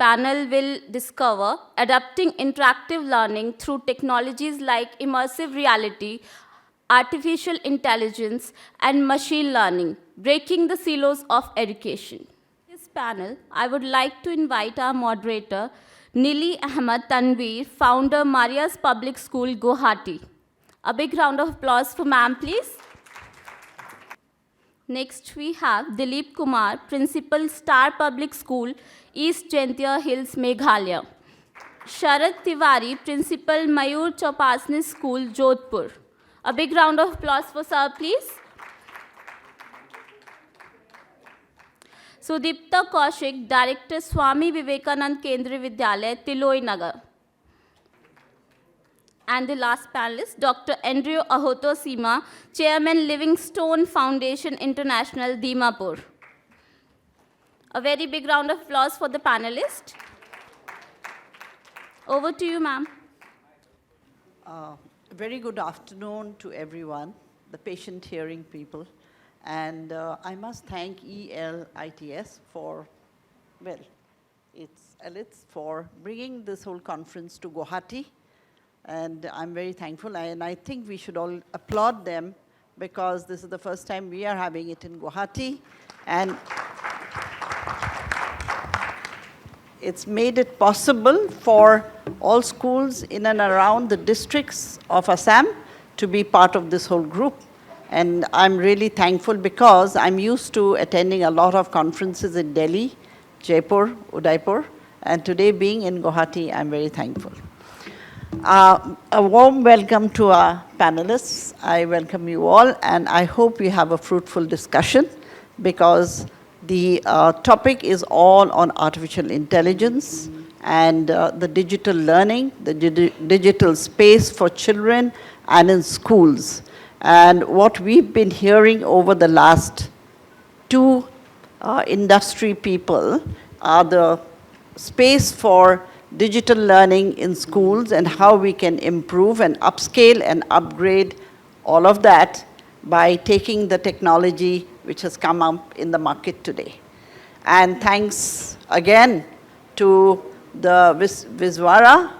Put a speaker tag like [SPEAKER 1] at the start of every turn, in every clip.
[SPEAKER 1] panel will discover adapting interactive learning through technologies like immersive reality, artificial intelligence, and machine learning, breaking the silos of education. In this panel, I would like to invite our moderator, Nellie Ahmed Tanweer, founder Maria's Public School, Guwahati. A big round of applause for ma'am, please. Next, we have Dilip Kumar, Principal, Star Public School, East Jaintia Hills, Meghalaya. Sharad Tiwari, Principal, Mayoor Chopasni School, Jodhpur. A big round of applause for sir, please. Sudippta Kaushik, Director, Swami Vivekananda Kendriya Vidyalaya, Tiloi, Nagar. And the last panelist, Dr. Ahoto Sema, Chairman, Livingstone Foundation International, Dimapur. A very big round of applause for the panelists. Over to you, ma'am.
[SPEAKER 2] Very good afternoon to everyone, the patient hearing people. And I must thank ELITS for, well, it's Elets for bringing this whole conference to Guwahati. And I'm very thankful, and I think we should all applaud them because this is the first time we are having it in Guwahati. And it's made it possible for all schools in and around the districts of Assam to be part of this whole group. And I'm really thankful because I'm used to attending a lot of conferences in Delhi, Jaipur, Udaipur, and today being in Guwahati, I'm very thankful. A warm welcome to our panelists. I welcome you all, and I hope we have a fruitful discussion because the topic is all on artificial intelligence and the digital learning, the digital space for children and in schools. And what we've been hearing over the last two industry people are the space for digital learning in schools and how we can improve and upscale and upgrade all of that by taking the technology which has come up in the market today. And thanks again to the Viswara,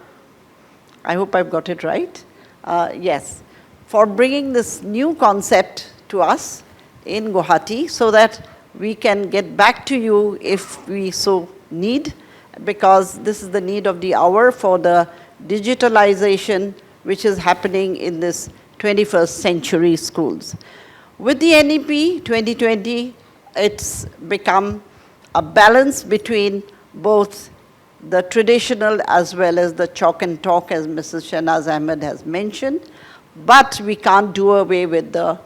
[SPEAKER 2] I hope I've got it right, yes, for bringing this new concept to us in Guwahati so that we can get back to you if we so need, because this is the need of the hour for the digitalization which is happening in this 21st century schools. With the NEP 2020, it's become a balance between both the traditional as well as the chalk and talk, as Mrs. Shahnaz Ahmed has mentioned, but we can't do away with the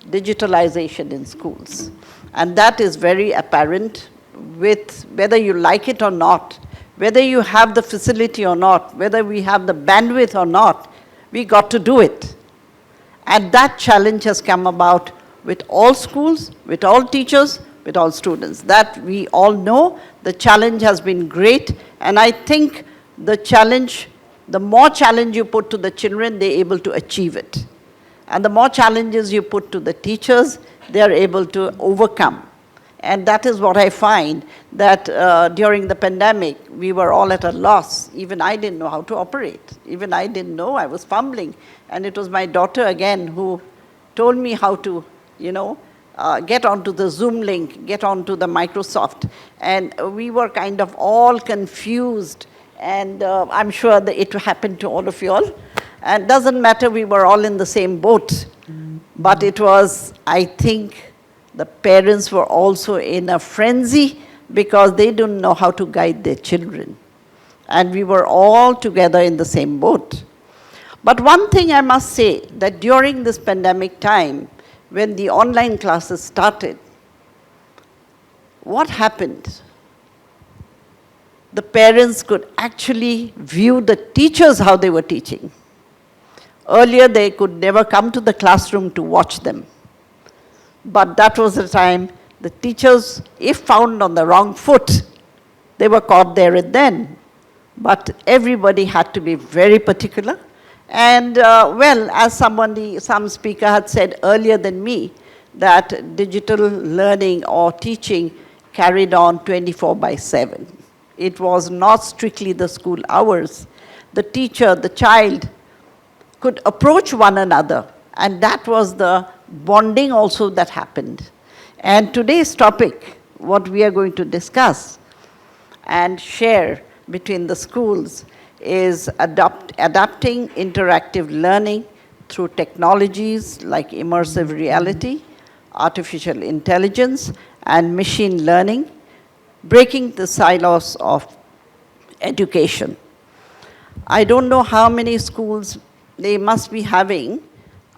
[SPEAKER 2] digitalization in schools. And that is very apparent with whether you like it or not, whether you have the facility or not, whether we have the bandwidth or not, we got to do it. And that challenge has come about with all schools, with all teachers, with all students. That we all know the challenge has been great, and I think the challenge, the more challenge you put to the children, they're able to achieve it. And the more challenges you put to the teachers, they're able to overcome. And that is what I find, that during the pandemic, we were all at a loss. Even I didn't know how to operate. Even I didn't know, I was fumbling. And it was my daughter again who told me how to, get onto the Zoom link, get onto the Microsoft. And we were kind of all confused. And I'm sure that it happened to all of you all. And it doesn't matter, we were all in the same boat. But it was, I think, the parents were also in a frenzy because they didn't know how to guide their children. And we were all together in the same boat. But one thing I must say, that during this pandemic time, when the online classes started, what happened? The parents could actually view the teachers how they were teaching. Earlier, they could never come to the classroom to watch them. But that was the time the teachers, if found on the wrong foot, they were caught there and then. But everybody had to be very particular. And well, as some speaker had said earlier than me, that digital learning or teaching carried on 24/7. it was not strictly the school hours. The teacher, the child could approach one another, and that was the bonding also that happened. And today's topic, what we are going to discuss and share between the schools is adapting interactive learning through technologies like immersive reality, artificial intelligence, and machine learning, breaking the silos of education. I don't know how many schools they must be having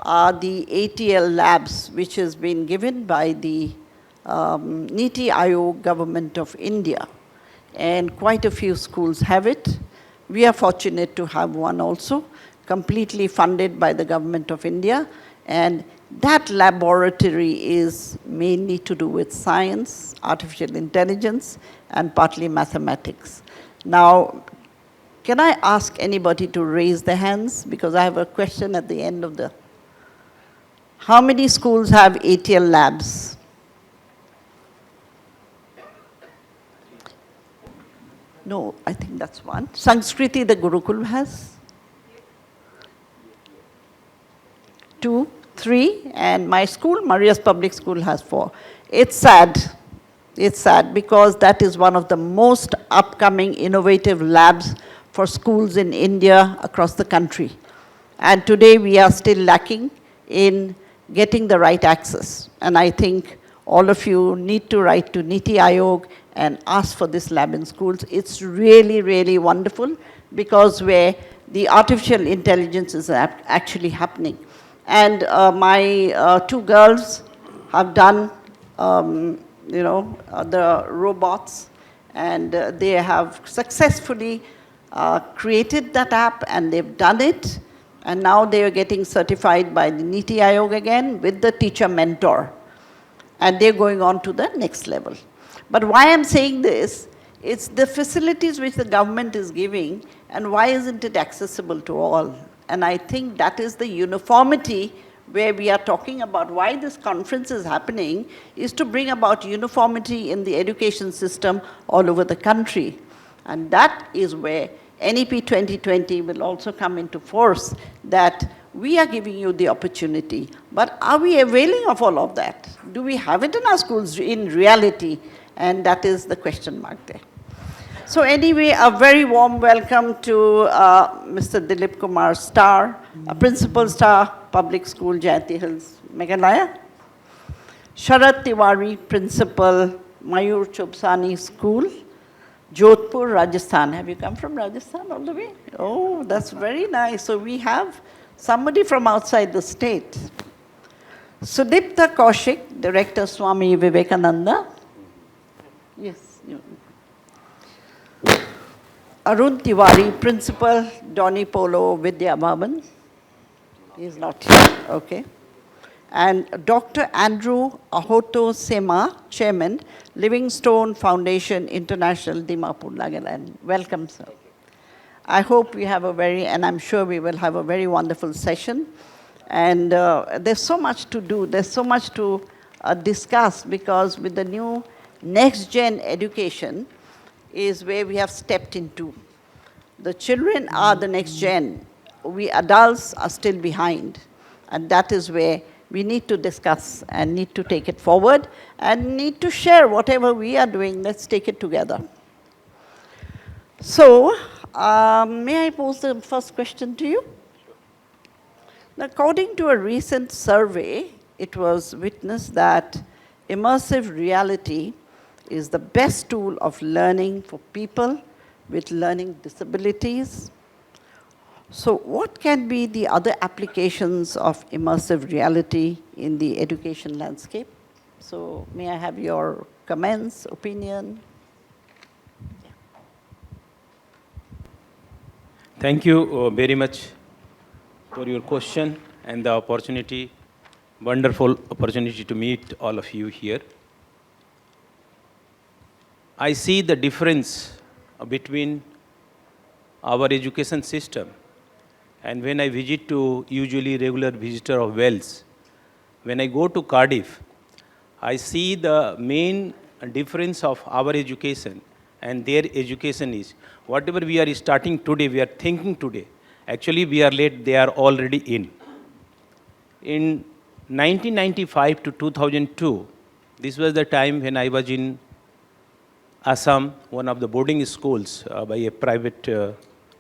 [SPEAKER 2] the ATL labs, which has been given by the Niti Aayog government of India. And quite a few schools have it. We are fortunate to have one also, completely funded by the government of India. And that laboratory is mainly to do with science, artificial intelligence, and partly mathematics. Now, can I ask anybody to raise their hands? Because I have a question at the end of the... How many schools have ATL labs? No, I think that's one. Sanskriti, the Gurukul has? 2, 3, and my school, Maria's Public School, has 4. It's sad. It's sad because that is one of the most upcoming innovative labs for schools in India across the country. And today we are still lacking in getting the right access. And I think all of you need to write to Niti Aayog and ask for this lab in schools. It's really, really wonderful because where the artificial intelligence is actually happening. And my 2 girls have done, the robots, and they have successfully created that app, and they've done it. And now they are getting certified by the Niti Aayog again with the teacher mentor. And they're going on to the next level. But why I'm saying this, it's the facilities which the government is giving, and why isn't it accessible to all? And I think that is the uniformity where we are talking about why this conference is happening, is to bring about uniformity in the education system all over the country. And that is where NEP 2020 will also come into force, that we are giving you the opportunity, but are we availing of all of that? Do we have it in our schools in reality? And that is the question mark there. So anyway, a very warm welcome to Mr. Dilip Kumar Star, a Principal Star Public School, Jaintia Hills, Meghalaya. Sharad Tiwari, Principal, Mayoor Chopasni School, Jodhpur, Rajasthan. Have you come from Rajasthan all the way? Oh, that's very nice. So we have somebody from outside the state. Sudippta Kaushik, Director, Swami Vivekananda. Yes. Arun Tiwari, Principal, Donny Polo, Vidyalaya. He's not here, okay. And Dr. Andrew Ahoto Sema, Chairman, Livingstone Foundation International, Dimapur, Nagaland. Welcome, sir. I hope we have and I'm sure we will have a very wonderful session. And there's so much to do, there's so much to discuss, because with the new next-gen education is where we have stepped into. The children are the next gen. We adults are still behind. And that is where we need to discuss and need to take it forward and need to share whatever we are doing. Let's take it together. So, may I pose the first question to you? According to a recent survey, it was witnessed that immersive reality is the best tool of learning for people with learning disabilities. So what can be the other applications of immersive reality in the education landscape? So may I have your comments, opinion? Yeah.
[SPEAKER 3] Thank you very much for your question and the opportunity, wonderful opportunity to meet all of you here. I see the difference between our education system, and when I visit to usually regular visitor of Wales, when I go to Cardiff, I see the main difference of our education and their education is. Whatever we are starting today, we are thinking today. Actually, we are late, they are already in. In 1995 to 2002, this was the time when I was in Assam, one of the boarding schools by a private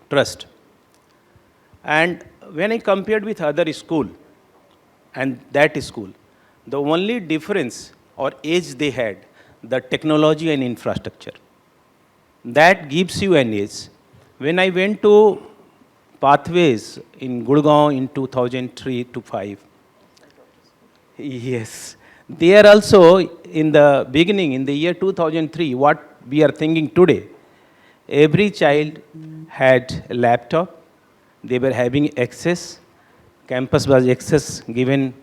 [SPEAKER 3] trust. And when I compared with other school and that school, the only difference or edge they had, the technology and infrastructure. That gives you an edge. When I went to Pathways in Gurgaon in 2003 to 5, yes, there also in the beginning, in the year 2003, what we are thinking today, every child had a laptop, they were having access, campus was given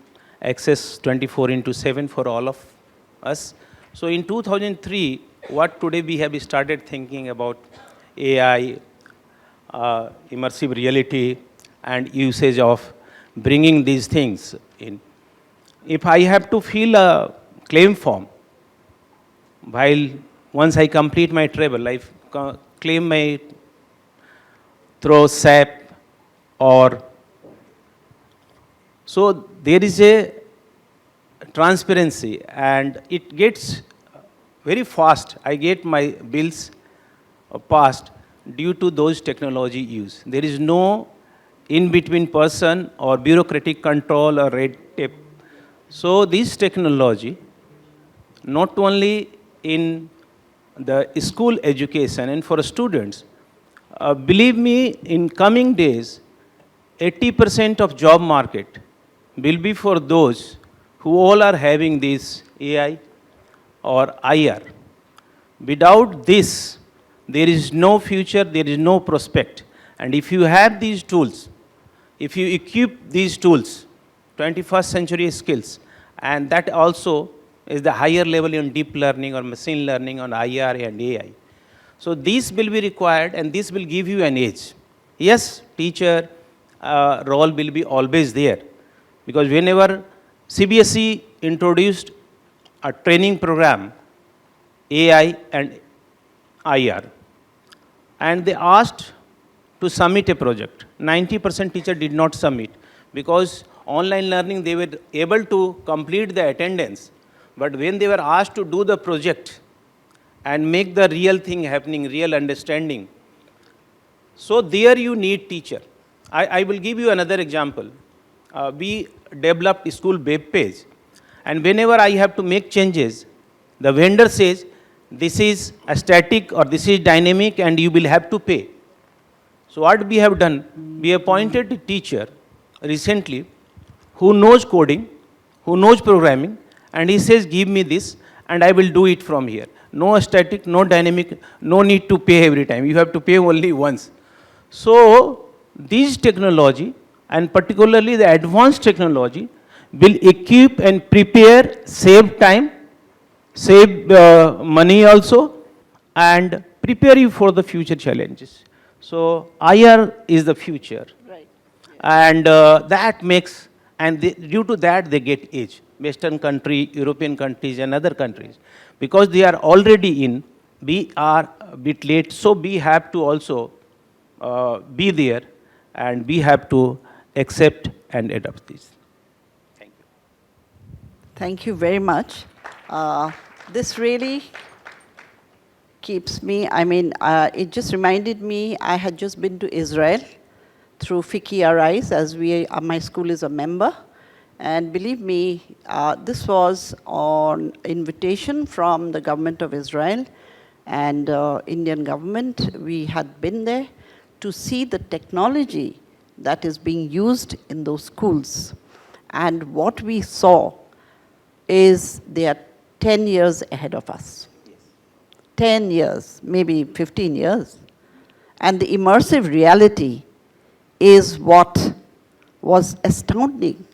[SPEAKER 3] access 24/7 for all of us. So in 2003, what today we have started thinking about AI, immersive reality, and usage of bringing these things in. If I have to fill a claim form, while once I complete my travel, I claim my through SAP or so there is a transparency and it gets very fast. I get my bills passed due to those technology use. There is no in-between person or bureaucratic control or red tape. So this technology, not only in the school education and for students, believe me, in coming days, 80% of job market will be for those who all are having this AI or IR. Without this, there is no future, there is no prospect. And if you have these tools, if you equip these tools, 21st century skills, and that also is the higher level in deep learning or machine learning on IR and AI. So this will be required and this will give you an edge. Yes, teacher role will be always there because whenever CBSE introduced a training program, AI and IR, and they asked to submit a project. 90% teacher did not submit because online learning they were able to complete the attendance, but when they were asked to do the project and make the real thing happening, real understanding, so there you need teacher. I will give you another example. We developed school web page, and whenever I have to make changes, the vendor says, this is a static or this is dynamic and you will have to pay. So what we have done, we appointed a teacher recently who knows coding, who knows programming, and he says, give me this and I will do it from here. No static, no dynamic, no need to pay every time. You have to pay only once. So this technology, and particularly the advanced technology, will equip and prepare, save time, save money also, and prepare you for the future challenges. So IR is the future.
[SPEAKER 2] Right.
[SPEAKER 3] And that makes, and due to that they get edge. Western country, European countries and other countries. Because they are already in, we are a bit late, so we have to also be there and we have to accept and adopt this. Thank you.
[SPEAKER 2] Thank you very much. This really keeps me, it just reminded me, I had just been to Israel through FICCI RIs, as my school is a member. And believe me, this was on invitation from the government of Israel and Indian government. We had been there to see the technology that is being used in those schools. And what we saw is they are 10 years ahead of us. 10 years, maybe 15 years. And the immersive reality is what was astounding.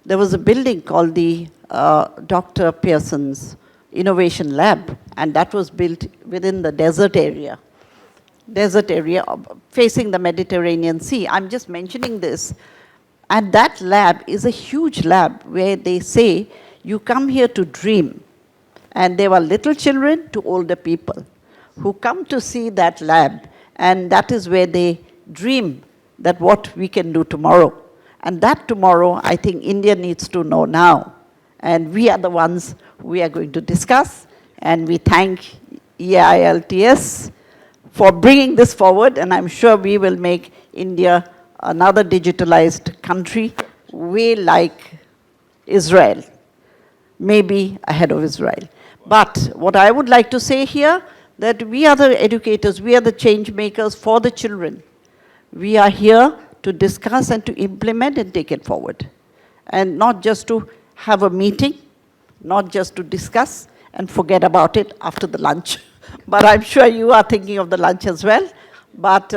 [SPEAKER 2] There was a building called the Dr. Pearson's Innovation Lab, and that was built within the desert area facing the Mediterranean Sea. I'm just mentioning this. And that lab is a huge lab where they say, you come here to dream. And there were little children to older people. who come to see that lab, and that is where they dream that what we can do tomorrow. And that tomorrow, I think India needs to know now. And we are the ones we are going to discuss. And we thank EILTS for bringing this forward. And I'm sure we will make India another digitalized country, way like Israel, maybe ahead of Israel. But what I would like to say here, that we are the educators, we are the change makers for the children. We are here to discuss and to implement and take it forward. And not just to have a meeting, not just to discuss and forget about it after the lunch. But I'm sure you are thinking of the lunch as well. But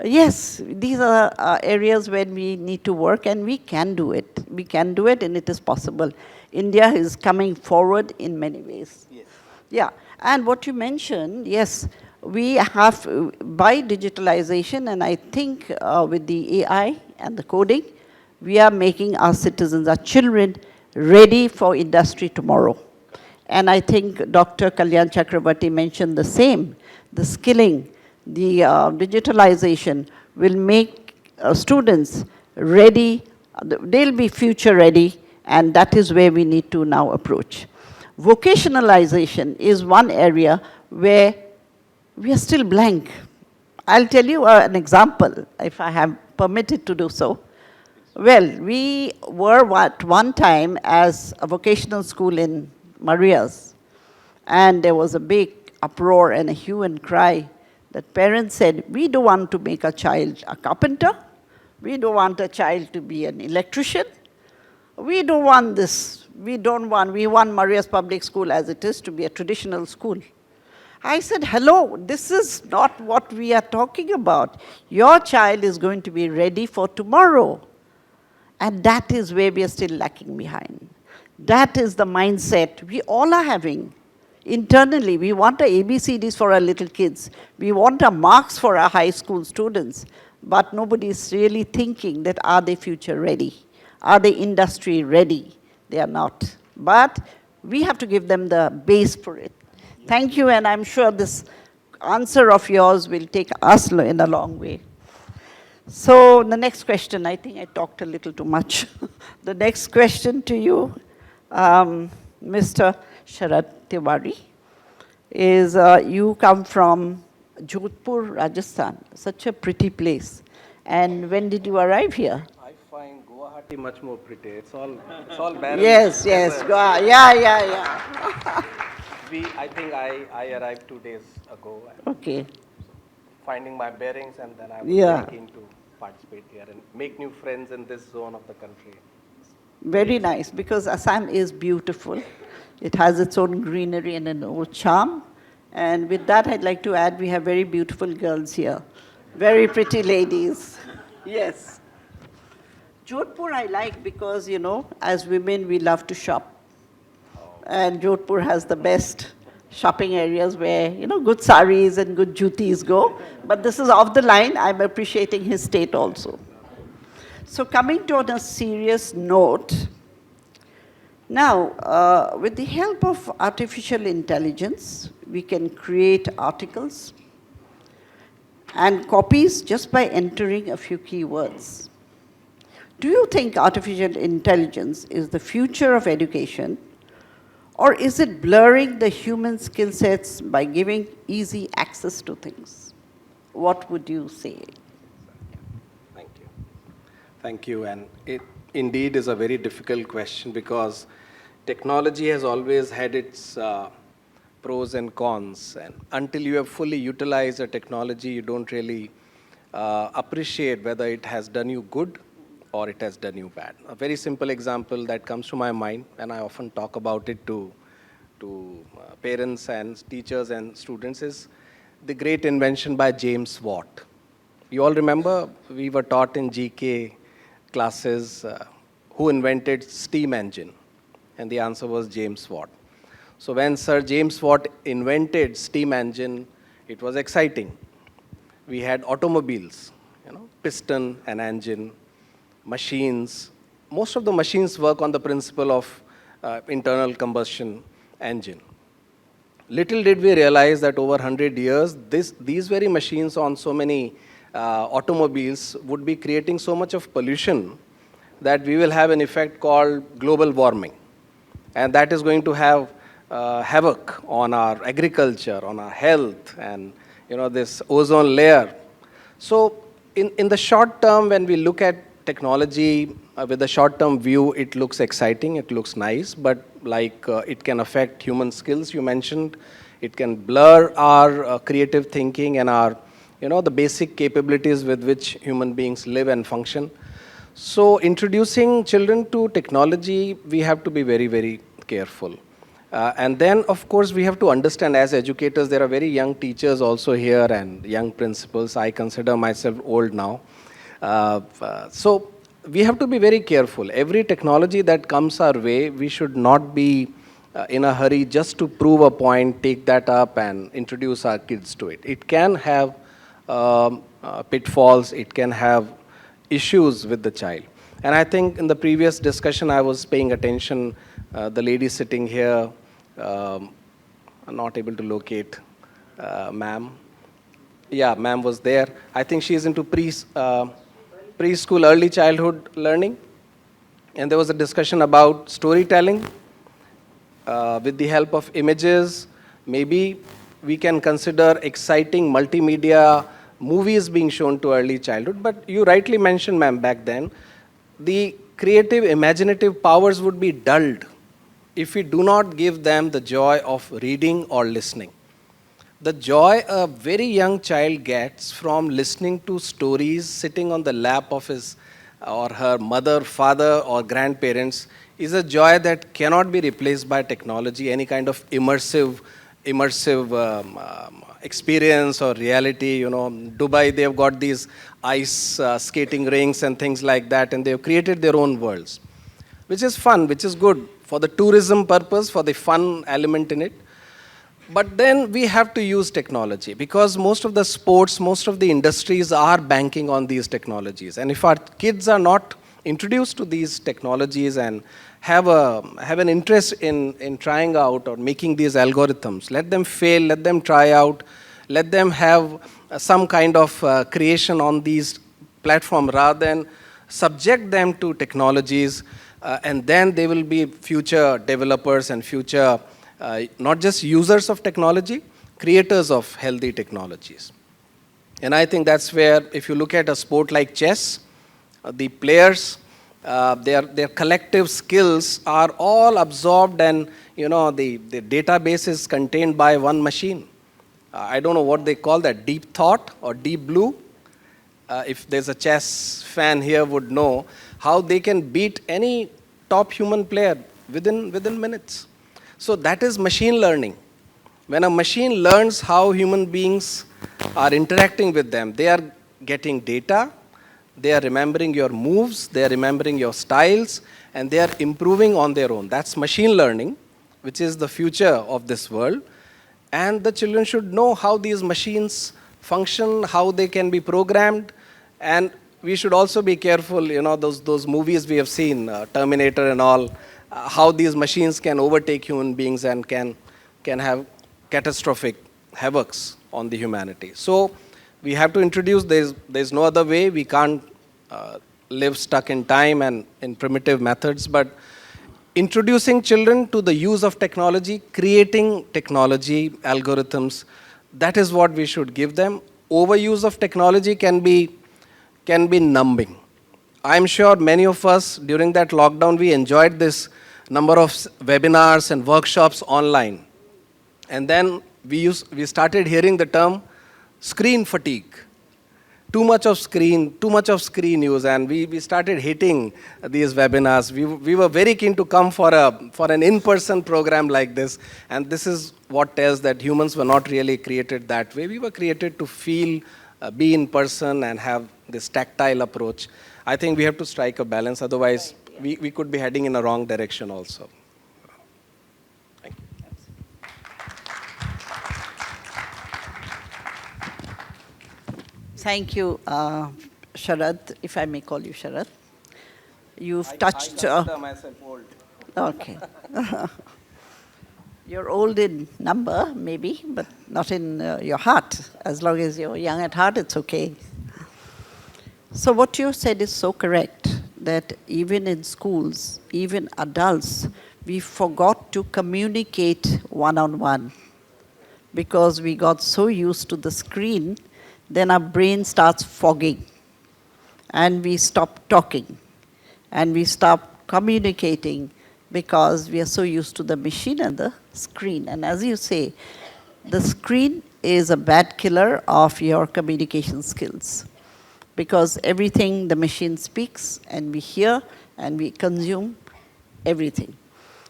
[SPEAKER 2] yes, these are areas where we need to work, and we can do it. We can do it, and it is possible. India is coming forward in many ways. Yes. Yeah, and what you mentioned, yes, we have, by digitalization, and I think with the AI and the coding, we are making our citizens, our children, ready for industry tomorrow. And I think Dr. Kalyan Chakrabarti mentioned the same. The skilling, the digitalization will make students ready, they'll be future ready, and that is where we need to now approach. Vocationalization is one area where we are still blank. I'll tell you an example, if I have permitted to do so. Well, we were at one time as a vocational school in Maria's, and there was a big uproar and a hue and cry that parents said, we don't want to make a child a carpenter, we don't want a child to be an electrician, we don't want this, we want Maria's public school as it is to be a traditional school. I said, hello, this is not what we are talking about. Your child is going to be ready for tomorrow. And that is where we are still lacking behind. That is the mindset we all are having. Internally, we want our ABCDs for our little kids. We want our marks for our high school students. But nobody is really thinking that are they future ready? Are they industry ready? They are not. But we have to give them the base for it. Thank you, and I'm sure this answer of yours will take us in a long way. So the next question, I think I talked a little too much. The next question to you, Mr. Sharad Tiwari, is you come from Jodhpur, Rajasthan, such a pretty place. And when did you arrive here?
[SPEAKER 4] I find Guwahati much more pretty. It's all barren.
[SPEAKER 2] Yes, yes, yeah.
[SPEAKER 4] I think I arrived 2 days ago.
[SPEAKER 2] Okay.
[SPEAKER 4] Finding my bearings, and then I was
[SPEAKER 2] Yeah.
[SPEAKER 4] very keen to participate here and make new friends in this zone of the country.
[SPEAKER 2] Very nice, because Assam is beautiful. It has its own greenery and an old charm. And with that, I'd like to add, we have very beautiful girls here. Very pretty ladies. Yes. Jodhpur I like because, as women, we love to shop. And Jodhpur has the best shopping areas where, good saris and good jutis go. But this is off the line. I'm appreciating his state also. So coming to on a serious note, now, with the help of artificial intelligence, we can create articles and copies just by entering a few keywords. Do you think artificial intelligence is the future of education, or is it blurring the human skill sets by giving easy access to things? What would you say?
[SPEAKER 4] Thank you. Thank you. And it indeed is a very difficult question because technology has always had its pros and cons. And until you have fully utilized a technology, you don't really appreciate whether it has done you good or it has done you bad. A very simple example that comes to my mind, and I often talk about it to parents and teachers and students, is the great invention by James Watt. You all remember we were taught in GK classes who invented steam engine, and the answer was James Watt. So when Sir James Watt invented steam engine, it was exciting. We had automobiles, piston and engine, machines. Most of the machines work on the principle of internal combustion engine. little did we realize that over 100 years, these very machines on so many automobiles would be creating so much of pollution that we will have an effect called global warming. And that is going to have havoc on our agriculture, on our health, and this ozone layer. So in the short term, when we look at technology with a short-term view, it looks exciting, it looks nice, but it can affect human skills, you mentioned. It can blur our creative thinking and our, the basic capabilities with which human beings live and function. So introducing children to technology, we have to be very, very careful. And then, of course, we have to understand as educators, there are very young teachers also here and young principals. I consider myself old now. So we have to be very careful. Every technology that comes our way, we should not be in a hurry just to prove a point, take that up and introduce our kids to it. It can have pitfalls, it can have issues with the child. And I think in the previous discussion, I was paying attention, the lady sitting here, I'm not able to locate ma'am. Yeah, ma'am was there. I think she is into preschool, early childhood learning. And there was a discussion about storytelling with the help of images. Maybe we can consider exciting multimedia movies being shown to early childhood. But you rightly mentioned, ma'am, back then, the creative, imaginative powers would be dulled if we do not give them the joy of reading or listening. The joy a very young child gets from listening to stories sitting on the lap of his or her mother, father, or grandparents is a joy that cannot be replaced by technology, any kind of immersive experience or reality. Dubai, they've got these ice skating rinks and things like that, and they've created their own worlds, which is fun, which is good for the tourism purpose, for the fun element in it. But then we have to use technology because most of the sports, most of the industries are banking on these technologies. And if our kids are not introduced to these technologies and have an interest in trying out or making these algorithms, let them fail, let them try out, let them have some kind of creation on these platforms rather than subject them to technologies, and then they will be future developers and future not just users of technology, creators of healthy technologies. And I think that's where, if you look at a sport like chess, the players, their collective skills are all absorbed, and the database is contained by one machine. I don't know what they call that, deep thought or deep blue. If there's a chess fan here would know how they can beat any top human player within minutes. So that is machine learning. When a machine learns how human beings are interacting with them, they are getting data, they are remembering your moves, they are remembering your styles, and they are improving on their own. That's machine learning, which is the future of this world. And the children should know how these machines function, how they can be programmed. And we should also be careful, those movies we have seen, Terminator and all, how these machines can overtake human beings and can have catastrophic havocs on the humanity. So we have to introduce, there's no other way. We can't live stuck in time and in primitive methods, but introducing children to the use of technology, creating technology, algorithms, that is what we should give them. Overuse of technology can be numbing. I'm sure many of us during that lockdown, we enjoyed this number of webinars and workshops online. And then we started hearing the term screen fatigue. Too much of screen use, and we started hating these webinars. We were very keen to come for an in-person program like this, and this is what tells that humans were not really created that way. We were created to feel, be in person, and have this tactile approach. I think we have to strike a balance, otherwise we could be heading in a wrong direction also. Thank you.
[SPEAKER 2] Thank you, Sharad, if I may call you Sharad. You've touched...
[SPEAKER 4] I consider myself old.
[SPEAKER 2] Okay. You're old in number, maybe, but not in your heart. As long as you're young at heart, it's okay. So what you said is so correct, that even in schools, even adults, we forgot to communicate one-on-one because we got so used to the screen, then our brain starts fogging and we stop talking and we stop communicating because we are so used to the machine and the screen. And as you say, the screen is a bad killer of your communication skills because everything the machine speaks and we hear and we consume everything.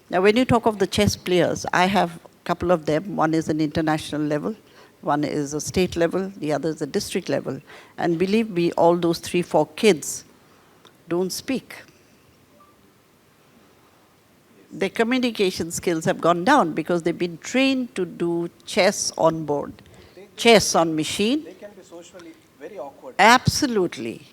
[SPEAKER 2] Now when you talk of the chess players, I have a couple of them. One is an international level, one is a state level, the other is a district level. And believe me, all those 3, 4 kids don't speak. Their communication skills have gone down because they've been trained to do chess on board, chess on machine.
[SPEAKER 4] They can be socially very awkward.
[SPEAKER 2] Absolutely.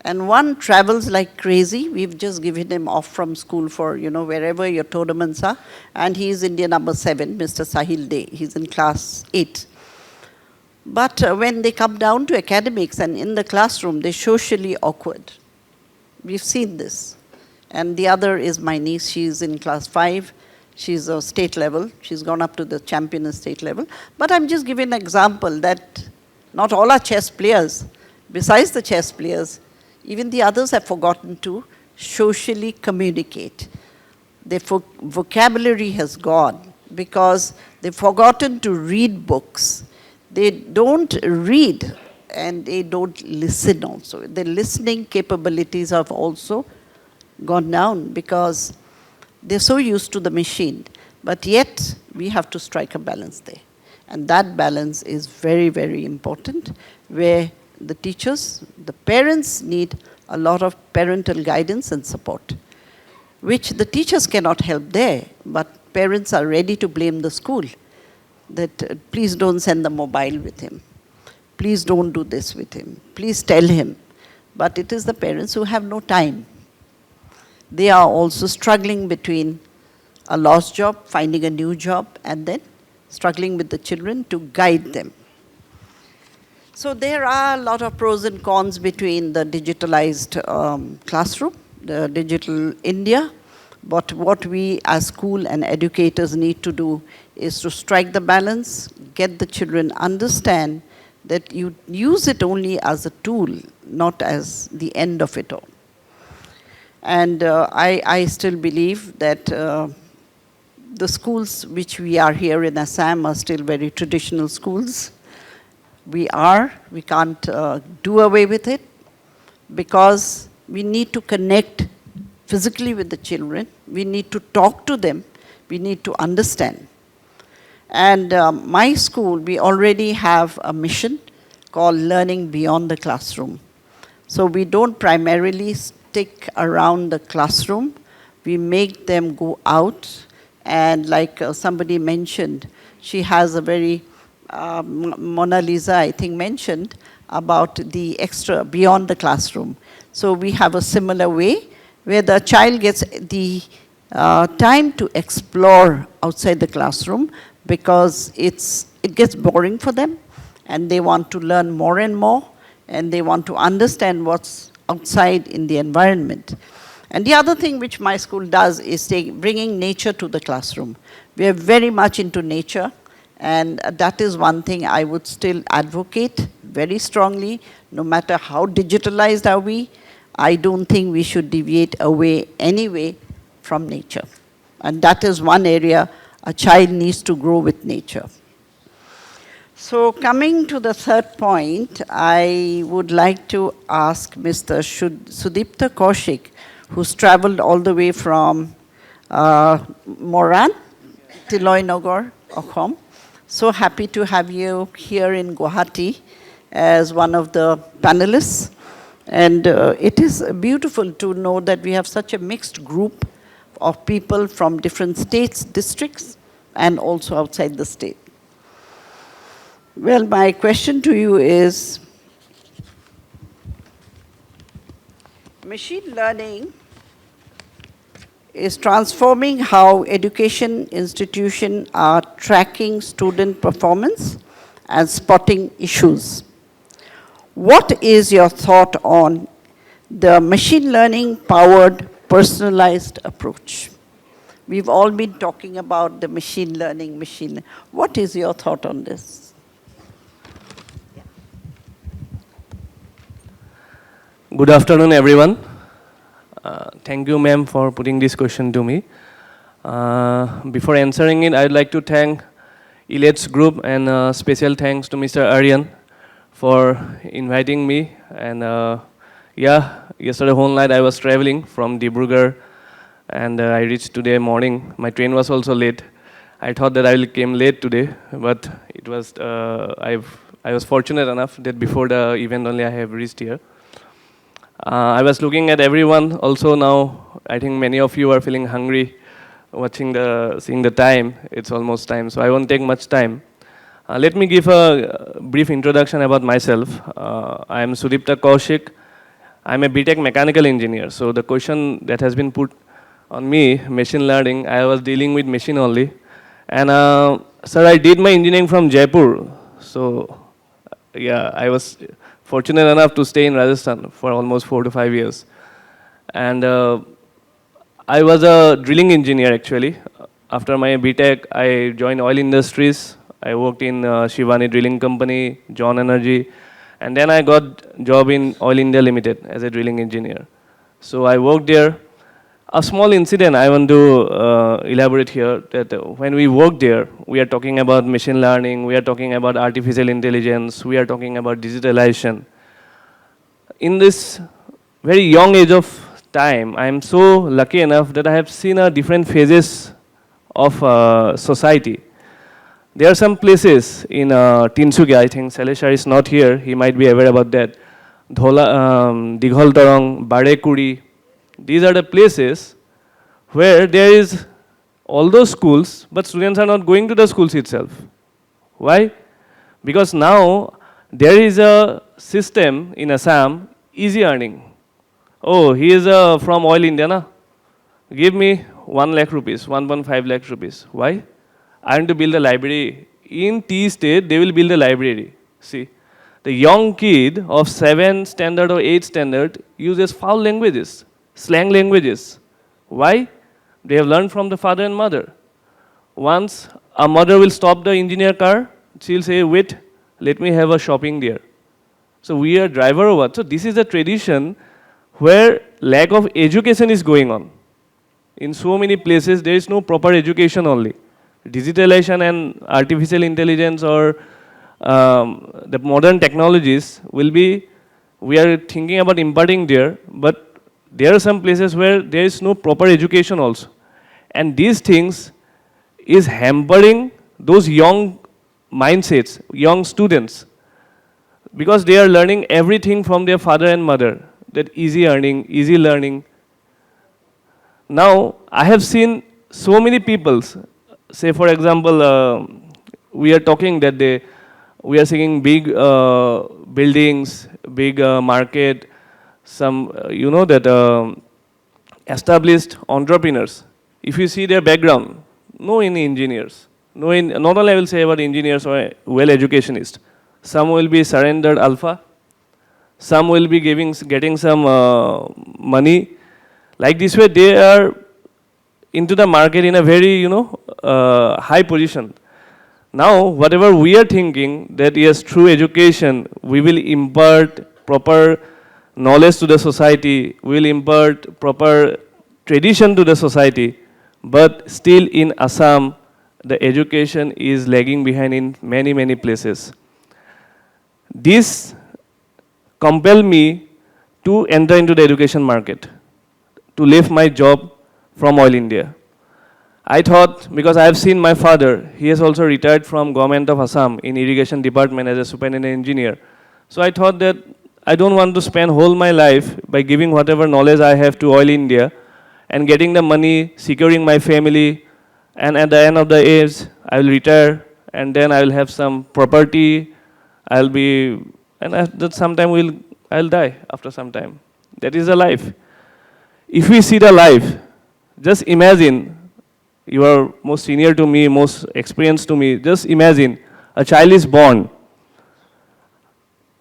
[SPEAKER 2] And one travels like crazy. We've just given him off from school for, wherever your tournaments are. And he's India number 7, Mr. Sahil Day. He's in class 8. But when they come down to academics and in the classroom, they're socially awkward. We've seen this. And the other is my niece. She's in class 5. She's a state level. She's gone up to the champion state level. But I'm just giving an example that not all are chess players. Besides the chess players, even the others have forgotten to socially communicate. Their vocabulary has gone because they've forgotten to read books. They don't read and they don't listen also. Their listening capabilities have also gone down because they're so used to the machine. But yet, we have to strike a balance there. And that balance is very, very important, where the teachers, the parents need a lot of parental guidance and support, which the teachers cannot help there, but parents are ready to blame the school, that please don't send the mobile with him. Please don't do this with him. Please tell him. But it is the parents who have no time. They are also struggling between a lost job, finding a new job, and then struggling with the children to guide them. So there are a lot of pros and cons between the digitalized classroom, the digital India. But what we as school and educators need to do is to strike the balance, get the children understand that you use it only as a tool, not as the end of it all. And I still believe that the schools which we are here in Assam are still very traditional schools. We can't do away with it because we need to connect physically with the children. We need to talk to them. We need to understand. And my school, we already have a mission called Learning Beyond the Classroom. So we don't primarily stick around the classroom. We make them go out. And like somebody mentioned, she has a very, Mona Lisa, I think, mentioned about the extra beyond the classroom. So we have a similar way where the child gets the time to explore outside the classroom because it gets boring for them and they want to learn more and more and they want to understand what's outside in the environment. And the other thing which my school does is bringing nature to the classroom. We are very much into nature, and that is one thing I would still advocate very strongly. No matter how digitalized are we, I don't think we should deviate away anyway from nature. And that is one area a child needs to grow with nature. So coming to the third point, I would like to ask Mr. Sudippta Kaushik, who's traveled all the way from Moran, Tiloi, Nagar, Assam. So happy to have you here in Guwahati as one of the panelists. And it is beautiful to know that we have such a mixed group of people from different states, districts, and also outside the state. Well, my question to you is, machine learning is transforming how education institutions are tracking student performance and spotting issues. What is your thought on the machine learning powered personalized approach? We've all been talking about the machine learning. What is your thought on this?
[SPEAKER 5] Good afternoon, everyone. Thank you, ma'am, for putting this question to me. Before answering it, I'd like to thank Elets Group and special thanks to Mr. Aryan for inviting me. And yeah, yesterday whole night I was traveling from Dibrugarh, and I reached today morning. My train was also late. I thought that I will came late today, but it was I was fortunate enough that before the event only I have reached here. I was looking at everyone also now. I think many of you are feeling hungry, seeing the time. It's almost time, so I won't take much time. Let me give a brief introduction about myself. I am Sudippta Kaushik. I'm a BTech mechanical engineer. So the question that has been put on me, machine learning, I was dealing with machine only. And sir, I did my engineering from Jaipur. So yeah, I was fortunate enough to stay in Rajasthan for almost 4 to 5 years. And I was a drilling engineer actually. After my BTech, I joined oil industries. I worked in Shivani Drilling Company, John Energy, and then I got job in Oil India Limited as a drilling engineer. So I worked there. A small incident I want to elaborate here, that when we work there, we are talking about machine learning, we are talking about artificial intelligence, we are talking about digitalization. In this very young age of time, I am so lucky enough that I have seen different phases of society. There are some places in Tinsukia, I think Saleshar is not here, he might be aware about that. Dighol Torong, Barekuri, these are the places where there is all those schools, but students are not going to the schools itself. Why? Because now there is a system in Assam, easy earning. Oh, he is from Oil India, na? Give me 1 lakh rupees, 1.5 lakh rupees. Why? I want to build a library. In T state, they will build a library. See, the young kid of 7th standard or 8th standard uses foul languages, slang languages. Why? They have learned from the father and mother. Once a mother will stop the engineer car, she'll say, wait, let me have a shopping there. So we are driver or what? So this is a tradition where lack of education is going on. In so many places, there is no proper education only. Digitalization and artificial intelligence or the modern technologies will be, we are thinking about imparting there, but there are some places where there is no proper education also. And these things is hampering those young mindsets, young students, because they are learning everything from their father and mother, that easy earning, easy learning. Now, I have seen so many people, say for example, we are talking that we are seeing big buildings, big market, some, you know that established entrepreneurs. If you see their background, no any engineers. Not only I will say about engineers or well educationists. Some will be surrendered alpha. Some will be getting some money. Like this way, they are into the market in a very, high position. Now, whatever we are thinking, that yes, through education, we will impart proper knowledge to the society, we will impart proper tradition to the society, but still in Assam, the education is lagging behind in many, many places. This compelled me to enter into the education market, to leave my job from Oil India. I thought, because I have seen my father, he has also retired from government of Assam in irrigation department as a superintendent engineer. So I thought that I don't want to spend whole my life by giving whatever knowledge I have to Oil India and getting the money, securing my family, and at the end of the age, I will retire, and then I will have some property, I'll be, and that sometime I'll die after some time. That is the life. If we see the life, Just imagine, you are most senior to me, most experienced to me. Just imagine, a child is born.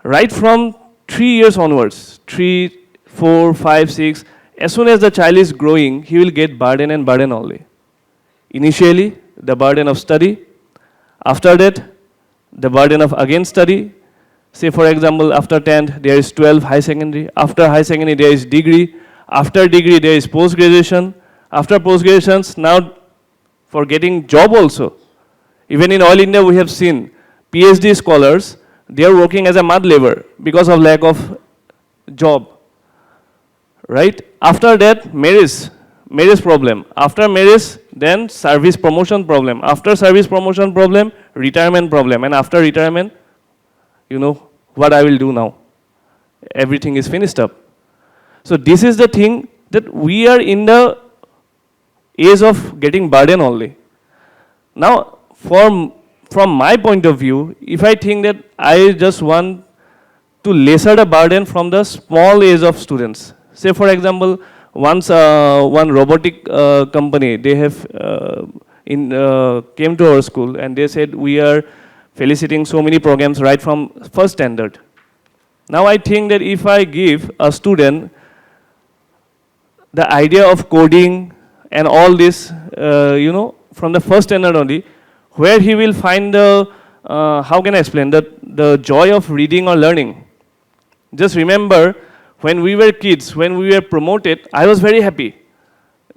[SPEAKER 5] Right from 3 years onwards, 3, 4, 5, 6, as soon as the child is growing, he will get burden and burden only. Initially, the burden of study. After that, the burden of again study. Say for example, after 10th, there is 12 high secondary. After high secondary, there is degree. After degree, there is post-graduation. After post-graduations, now for getting job also. Even in all India, we have seen PhD scholars, they are working as a mud labor because of lack of job. Right? After that, marriage problem. After marriage, then service promotion problem. After service promotion problem, retirement problem. And after retirement, you know what I will do now. Everything is finished up. So this is the thing that we are in the age of getting burden only. Now, from my point of view, if I think that I just want to lesser the burden from the small age of students. Say for example, once one robotic company, they have came to our school and they said we are felicitating so many programs right from first standard. Now I think that if I give a student the idea of coding and all this, from the first standard only, where he will find the, how can I explain, the joy of reading or learning. Just remember, when we were kids, when we were promoted, I was very happy.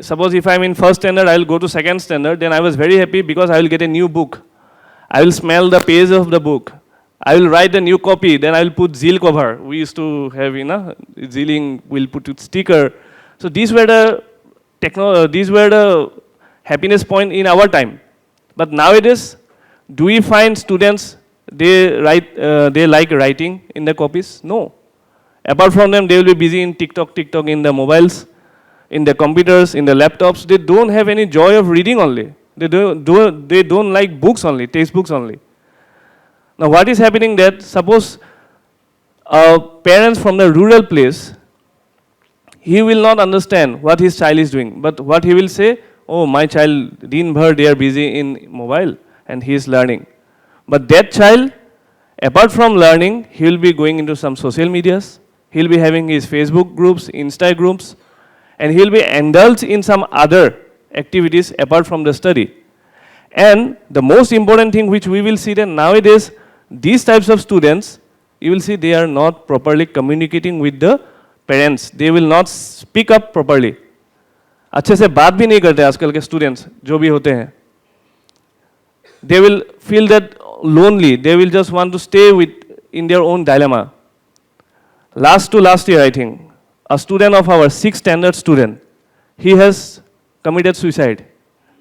[SPEAKER 5] Suppose if I'm in first standard, I'll go to second standard, then I was very happy because I will get a new book. I will smell the page of the book. I will write the new copy, then I will put seal cover. We used to have, sealing, we'll put it sticker. So these were the happiness point in our time. But nowadays, do we find students, they like writing in the copies? No. Apart from them, they will be busy in TikTok, in the mobiles, in the computers, in the laptops. They don't have any joy of reading only. They don't like books only, textbooks only. Now what is happening that, suppose parents from the rural place, he will not understand what his child is doing. But what he will say, oh, my child, Din Bhar, they are busy in mobile and he is learning. But that child, apart from learning, he will be going into some social medias. He will be having his Facebook groups, Insta groups, and he will be indulged in some other activities apart from the study. And the most important thing which we will see that nowadays, these types of students, you will see they are not properly communicating with the parents. They will not speak up properly. अच्छे से बात भी नहीं करते आजकल के students जो भी होते हैं. They will feel that lonely. They will just want to stay in their own dilemma. Last year, I think, a student of our 6th standard student, he has committed suicide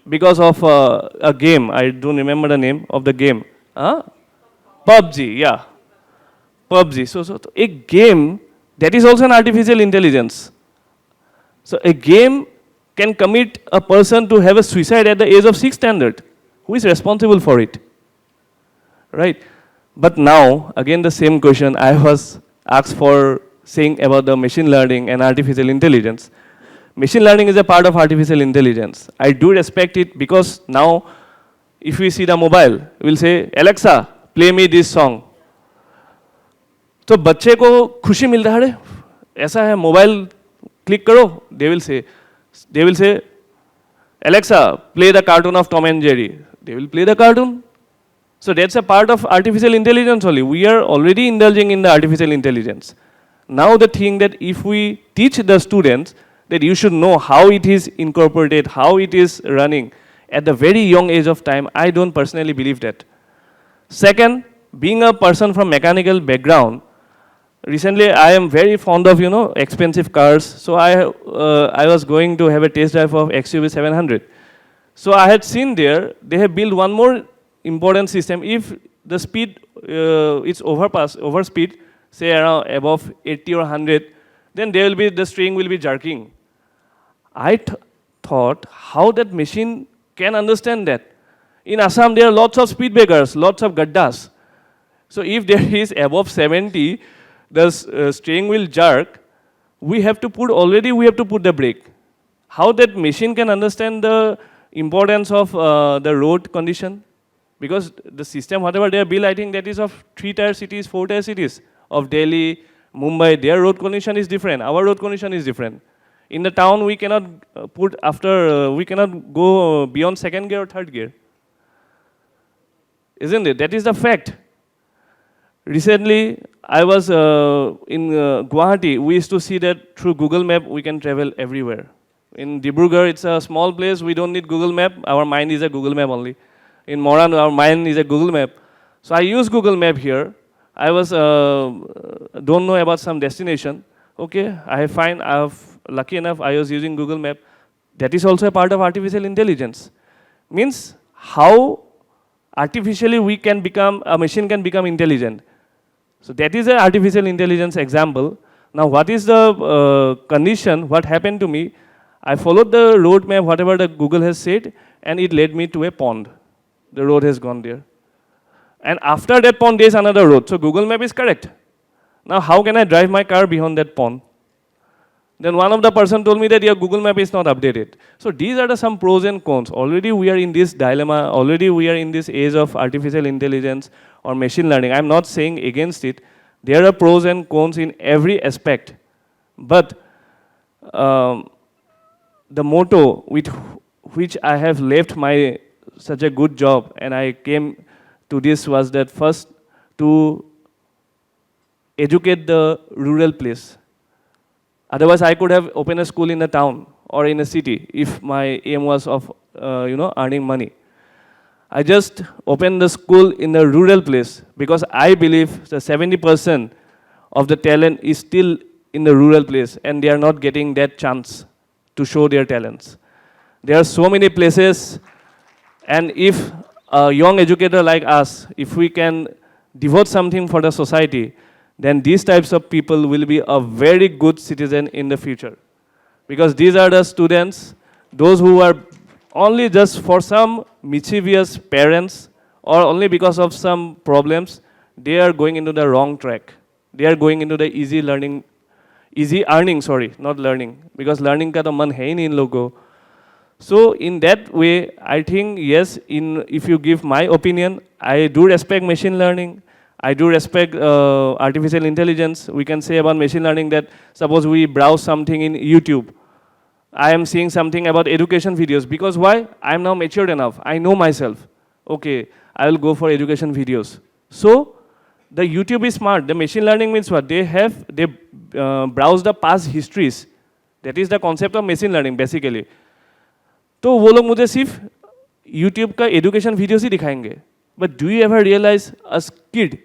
[SPEAKER 5] because of a game. I don't remember the name of the game. PUBG, yeah. PUBG. So a game, that is also an artificial intelligence. So a game can commit a person to have a suicide at the age of 6th standard. Who is responsible for it? Right? But now, again the same question I was asked for saying about the machine learning and artificial intelligence. Machine learning is a part of artificial intelligence. I do respect it because now, if we see the mobile, we'll say, Alexa, play me this song. तो बच्चे को खुशी मिल रहा है, ऐसा है mobile click करो, they will say, Alexa, play the cartoon of Tom and Jerry. They will play the cartoon. So that's a part of artificial intelligence only. We are already indulging in the artificial intelligence. Now the thing that if we teach the students that you should know how it is incorporated, how it is running at the very young age of time, I don't personally believe that. Second, being a person from mechanical background, recently I am very fond of, expensive cars. So I was going to have a test drive of XUV 700. So I had seen there, they have built one more important system. If the speed is over speed, say around above 80 or 100, then the steering will be jerking. I thought how that machine can understand that. In Assam, there are lots of speed breakers, lots of gaddas. So if there is above 70, the steering will jerk, we have to put the brake. how that machine can understand the importance of the road condition? Because the system, whatever they are built, I think that is of 3-tier cities, 4-tier cities of Delhi, Mumbai. Their road condition is different. Our road condition is different. In the town, we cannot we cannot go beyond second gear or third gear. Isn't it? That is the fact. Recently, I was in Guwahati. We used to see that through Google Map, we can travel everywhere. In Dibrugarh, it's a small place. We don't need Google Map. Our mind is a Google Map only. In Moran, our mind is a Google Map. So I use Google Map here. I was don't know about some destination. Okay, lucky enough, I was using Google Map. That is also a part of artificial intelligence. Means how artificially a machine can become intelligent. So that is an artificial intelligence example. Now what is the condition, what happened to me? I followed the road map, whatever the Google has said, and it led me to a pond. The road has gone there. And after that pond, there is another road. So Google Map is correct. Now how can I drive my car beyond that pond? Then one of the person told me that your Google Map is not updated. So these are some pros and cons. Already we are in this dilemma. Already we are in this age of artificial intelligence or machine learning. I'm not saying against it. There are pros and cons in every aspect. But the motto with which I have left my such a good job and I came to this was that first to educate the rural place. Otherwise, I could have opened a school in a town or in a city if my aim was of earning money. I just opened the school in the rural place because I believe the 70% of the talent is still in the rural place and they are not getting that chance to show their talents. There are so many places, and if a young educator like us, if we can devote something for the society, then these types of people will be a very good citizen in the future. Because these are the students, those who are only just for some mischievous parents or only because of some problems, they are going into the wrong track. They are going into the easy earning, not learning. Because learning ka to man hai nahi in logo. So in that way, I think, yes, if you give my opinion, I do respect machine learning. I do respect artificial intelligence. We can say about machine learning that suppose we browse something in YouTube. I am seeing something about education videos. Because why? I am now matured enough. I know myself. Okay, I will go for education videos. So the YouTube is smart. The machine learning means what? They browse the past histories. That is the concept of machine learning basically. तो वो लोग मुझे सिर्फ YouTube का education videos ही दिखाएंगे. But do you ever realize a kid,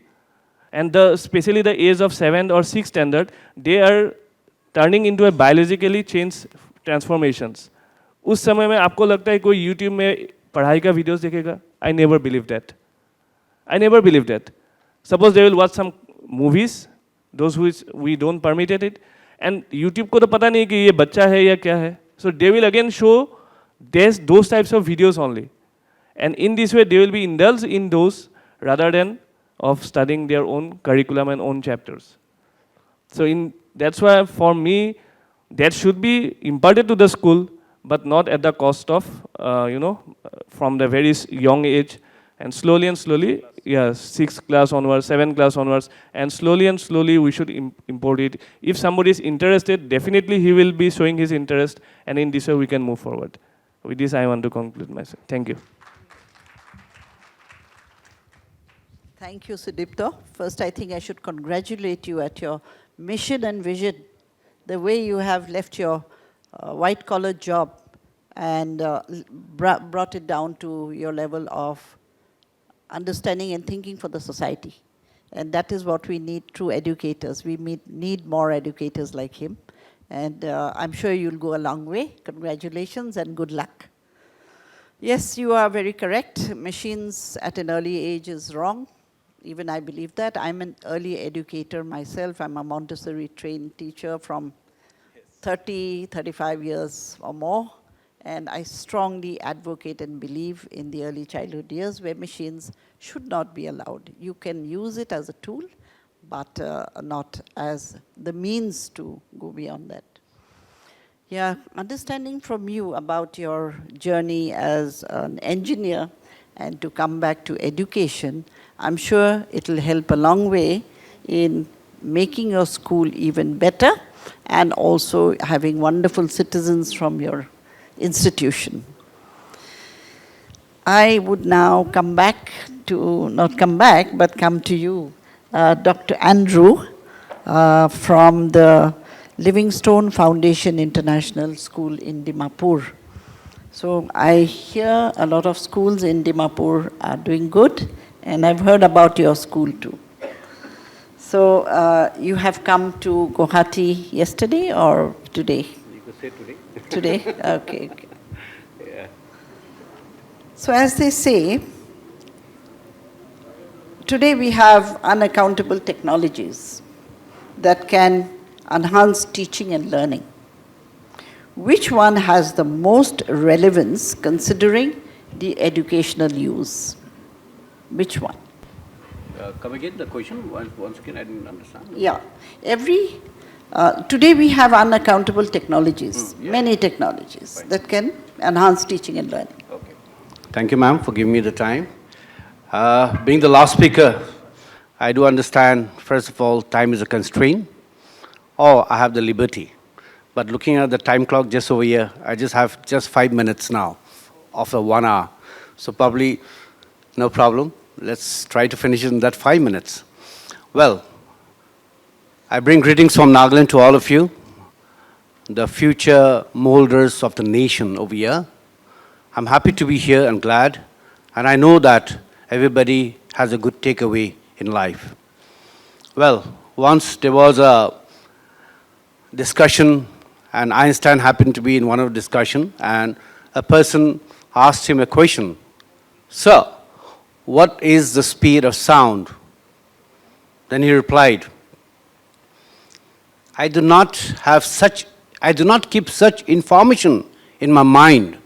[SPEAKER 5] and especially the age of 7th or 6th standard, they are turning into a biologically changed transformations. उस समय में आपको लगता है कोई YouTube में पढ़ाई का videos देखेगा? I never believe that. I never believe that. Suppose they will watch some movies, those which we don't permitted it, and YouTube को तो पता नहीं कि ये बच्चा है या क्या है. So they will again show those types of videos only. And in this way, they will be indulged in those rather than of studying their own curriculum and own chapters. So that's why for me, that should be imparted to the school, but not at the cost of, from the very young age. And slowly, 6th class onwards, 7th class onwards, and slowly we should import it. If somebody is interested, definitely he will be showing his interest, and in this way we can move forward. With this, I want to conclude myself. Thank you.
[SPEAKER 2] Thank you, Sudippta. First, I think I should congratulate you at your mission and vision. The way you have left your white-collar job and brought it down to your level of understanding and thinking for the society. And that is what we need, true educators. We need more educators like him. And I'm sure you'll go a long way. Congratulations and good luck. Yes, you are very correct. Machines at an early age is wrong. Even I believe that. I'm an early educator myself. I'm a Montessori trained teacher from 30, 35 years or more. And I strongly advocate and believe in the early childhood years where machines should not be allowed. You can use it as a tool, but not as the means to go beyond that. Yeah, understanding from you about your journey as an engineer and to come back to education, I'm sure it'll help a long way in making your school even better and also having wonderful citizens from your institution. I would now come back to, not come back, but come to you, Dr. Andrew, from the Livingstone Foundation International School in Dimapur. So I hear a lot of schools in Dimapur are doing good, and I've heard about your school too. So you have come to Guwahati yesterday or today?
[SPEAKER 6] You could say today.
[SPEAKER 2] Today? Okay. Yeah. So as they say, today we have unaccountable technologies that can enhance teaching and learning. Which one has the most relevance considering the educational use? Which one?
[SPEAKER 6] Come again, the question, once again, I didn't understand.
[SPEAKER 2] Yeah. Today we have unaccountable technologies, many technologies that can enhance teaching and learning.
[SPEAKER 6] Okay. Thank you, ma'am, for giving me the time. Being the last speaker, I do understand, first of all, time is a constraint, or I have the liberty. But looking at the time clock just over here, I just have just 5 minutes now of the 1 hour. So probably no problem. Let's try to finish it in that 5 minutes. Well, I bring greetings from Nagaland to all of you, the future molders of the nation over here. I'm happy to be here and glad, and I know that everybody has a good takeaway in life. Well, once there was a discussion, and Einstein happened to be in one of the discussion, and a person asked him a question. Sir, what is the speed of sound? Then he replied, I do not keep such information in my mind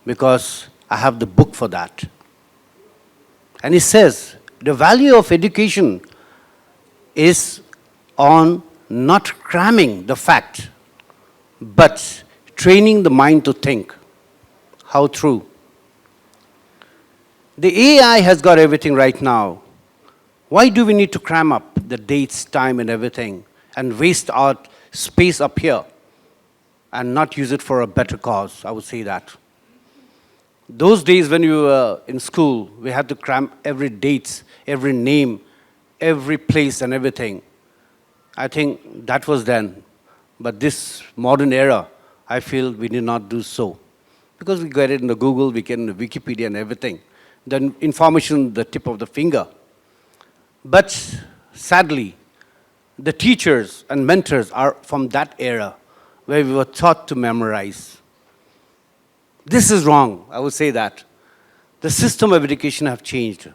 [SPEAKER 6] because I have the book for that. And he says, the value of education is on not cramming the fact, but training the mind to think. How true. The AI has got everything right now. Why do we need to cram up the dates, time, and everything, and waste our space up here and not use it for a better cause? I would say that. Those days when you were in school, we had to cram every date, every name, every place and everything. I think that was then. But this modern era, I feel we did not do so. Because we get it in the Google, we get in the Wikipedia and everything. The information, the tip of the finger. But sadly, the teachers and mentors are from that era where we were taught to memorize. This is wrong, I would say that. The system of education have changed.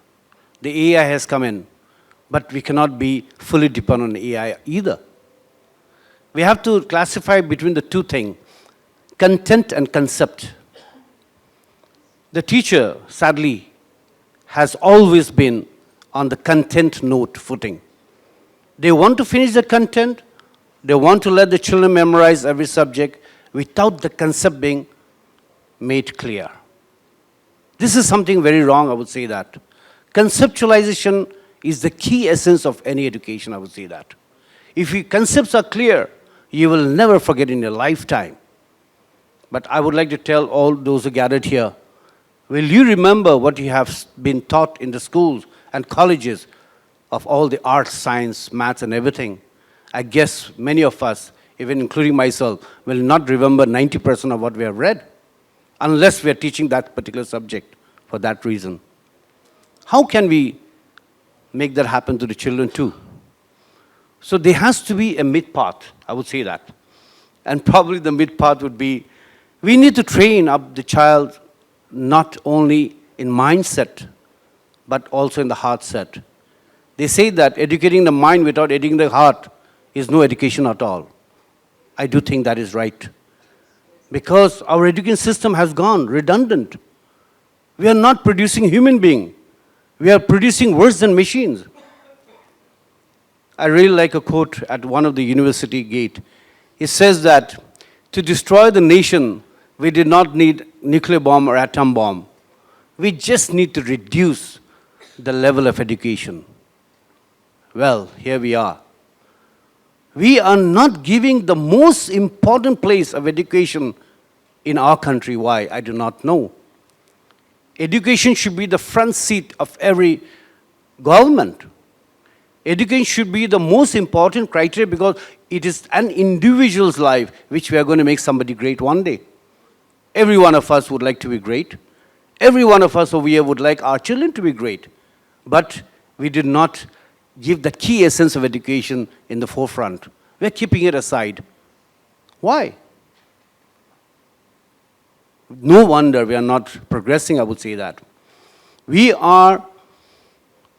[SPEAKER 6] The AI has come in, but we cannot be fully dependent on AI either. We have to classify between the two things, content and concept. The teacher, sadly, has always been on the content note footing. They want to finish the content, they want to let the children memorize every subject without the concept being made clear. This is something very wrong, I would say that. Conceptualization is the key essence of any education, I would say that. If your concepts are clear, you will never forget in your lifetime. But I would like to tell all those who gathered here, will you remember what you have been taught in the schools and colleges of all the arts, science, maths, and everything? I guess many of us, even including myself, will not remember 90% of what we have read, unless we are teaching that particular subject for that reason. How can we make that happen to the children too? So there has to be a mid path, I would say that. And probably the mid path would be, we need to train up the child not only in mindset, but also in the heart set. They say that educating the mind without educating the heart is no education at all. I do think that is right. Because our education system has gone redundant. We are not producing human beings. We are producing worse than machines. I really like a quote at one of the university gate. It says that To destroy the nation, we did not need nuclear bomb or atom bomb. We just need to reduce the level of education. Well, here we are. We are not giving the most important place of education in our country. Why? I do not know. Education should be the front seat of every government. Education should be the most important criteria because it is an individual's life which we are going to make somebody great one day. Every one of us would like to be great. Every one of us over here would like our children to be great. But we did not give the key essence of education in the forefront. We're keeping it aside. Why? No wonder we are not progressing, I would say that. We are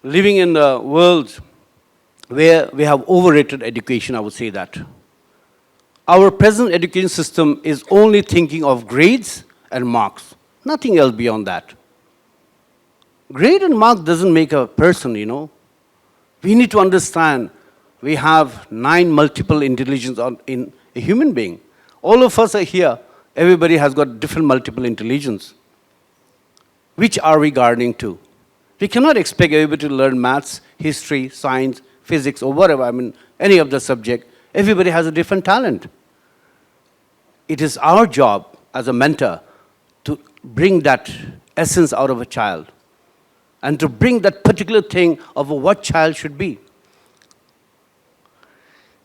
[SPEAKER 6] living in a world where we have overrated education, I would say that. Our present education system is only thinking of grades and marks, nothing else beyond that. Grade and mark doesn't make a person, you know. We need to understand we have 9 multiple intelligence in a human being. All of us are here. Everybody has got different multiple intelligence. Which are we guarding to? We cannot expect everybody to learn maths, history, science, physics, or whatever, I mean, any of the subject. Everybody has a different talent. It is our job as a mentor to bring that essence out of a child and to bring that particular thing of what child should be.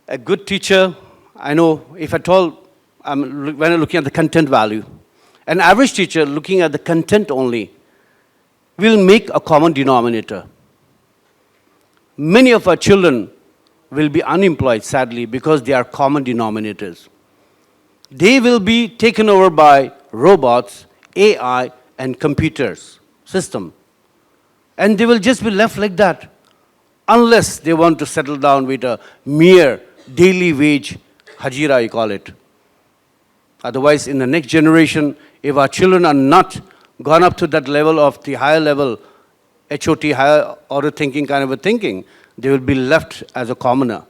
[SPEAKER 6] A good teacher, I know, if at all, when I'm looking at the content value, an average teacher looking at the content only will make a common denominator. Many of our children will be unemployed, sadly, because they are common denominators. They will be taken over by robots, AI, and computers system. And they will just be left like that, unless they want to settle down with a mere daily wage, hajira, you call it. Otherwise, in the next generation, if our children are not gone up to that level of the higher level, HOT, higher order thinking kind of a thinking, they will be left as a commoner.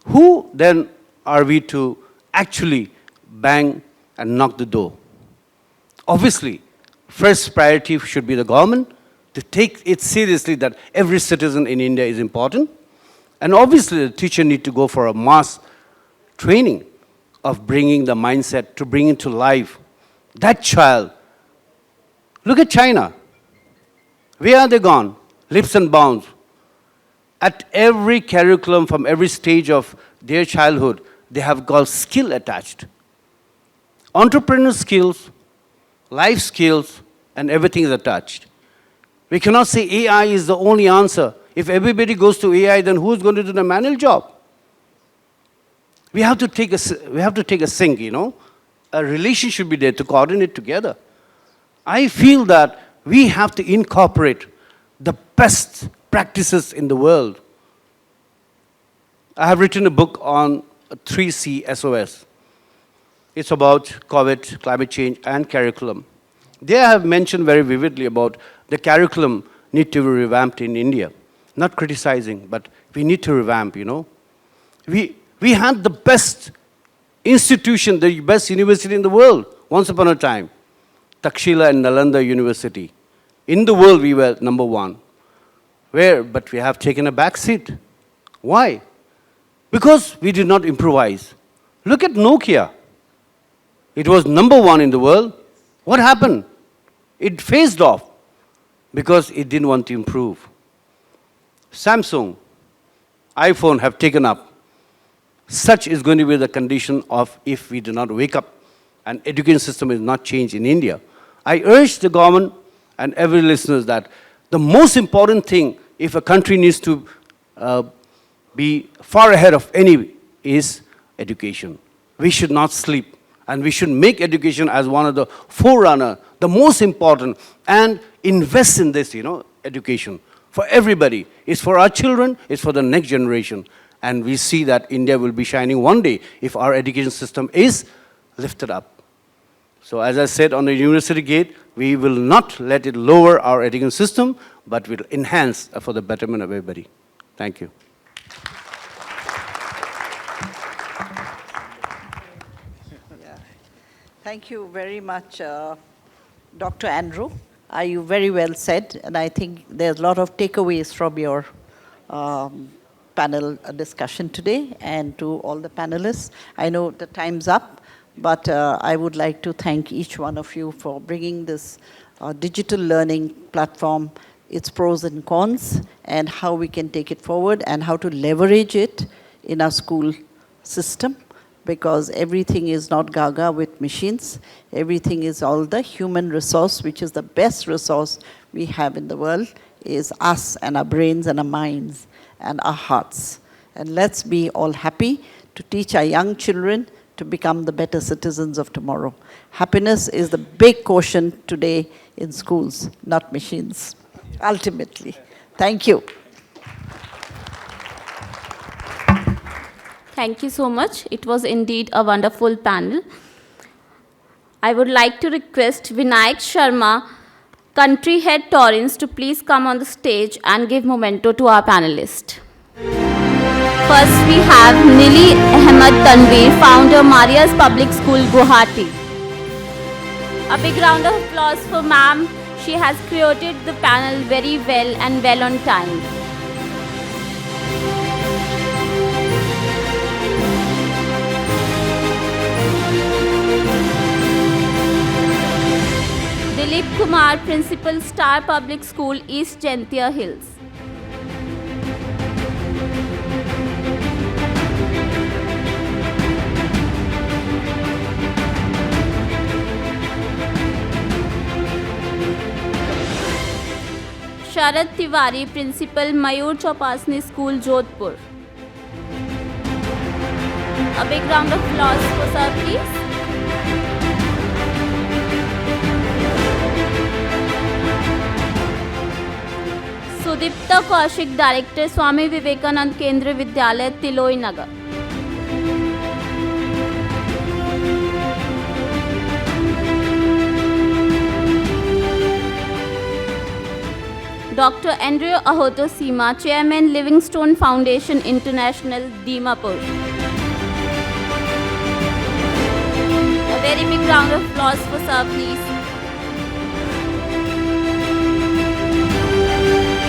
[SPEAKER 6] Who then are we to actually bang and knock the door? Obviously, first priority should be the government to take it seriously that every citizen in India is important. And obviously, the teacher need to go for a mass training of bringing the mindset to bring into life that child. Look at China. Where are they gone? Leaps and bounds. At every curriculum from every stage of their childhood, they have got skill attached. Entrepreneurial skills, life skills, and everything is attached. We cannot say AI is the only answer. If everybody goes to AI, then who's going to do the manual job? We have to take a sync, you know. A relation should be there to coordinate together. I feel that we have to incorporate the best practices in the world. I have written a book on 3C SOS. It's about COVID, climate change, and curriculum. There I have mentioned very vividly about the curriculum need to be revamped in India. Not criticizing, but we need to revamp, you know. We had the best institution, the best university in the world, once upon a time. Takshila and Nalanda University. In the world, we were number 1. But we have taken a back seat. Why? Because we did not improvise. Look at Nokia. It was number 1 in the world. What happened? It phased off because it didn't want to improve. Samsung, iPhone have taken up. Such is going to be the condition of if we do not wake up and education system is not changed in India. I urge the government and every listener that the most important thing if a country needs to be far ahead of any is education. We should not sleep and we should make education as one of the forerunner, the most important, and invest in this, you know, education for everybody. It's for our children, it's for the next generation. And we see that India will be shining one day if our education system is lifted up. So as I said on the university gate, we will not let it lower our education system, but will enhance for the betterment of everybody. Thank you.
[SPEAKER 2] Thank you very much, Dr. Andrew. You very well said, and I think there's a lot of takeaways from your panel discussion today, and to all the panelists. I know the time's up, but I would like to thank each one of you for bringing this digital learning platform, its pros and cons, and how we can take it forward, and how to leverage it in our school system, because everything is not gaga with machines. Everything is all the human resource, which is the best resource we have in the world, is us and our brains and our minds and our hearts. And let's be all happy to teach our young children to become the better citizens of tomorrow. Happiness is the big quotient today in schools, not machines, ultimately. Thank you.
[SPEAKER 1] Thank you so much. It was indeed a wonderful panel. I would like to request Vinayak Sharma, Country Head Torrens, to please come on the stage and give memento to our panelists. First, we have Nellie Ahmed Tanweer, founder Maria's Public School, Guwahati. A big round of applause for ma'am. She has created the panel very well and well on time. Dilip Kumar, Principal, Star Public School, East Jaintia Hills. Sharad Tiwari, Principal, Mayoor Chopasni School, Jodhpur. A big round of applause for sir, please. Sudippta Kaushik, Director, Swami Vivekananda Kendriya Vidyalaya, Tiloi, Nagar. Dr. Andrew Ahoto Sema, Chairman, Livingstone Foundation International, Dimapur. A very big round of applause for sir, please.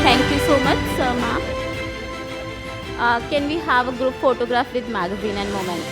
[SPEAKER 1] Thank you so much, sir, ma'am. Can we have a group photograph with magazine and moment?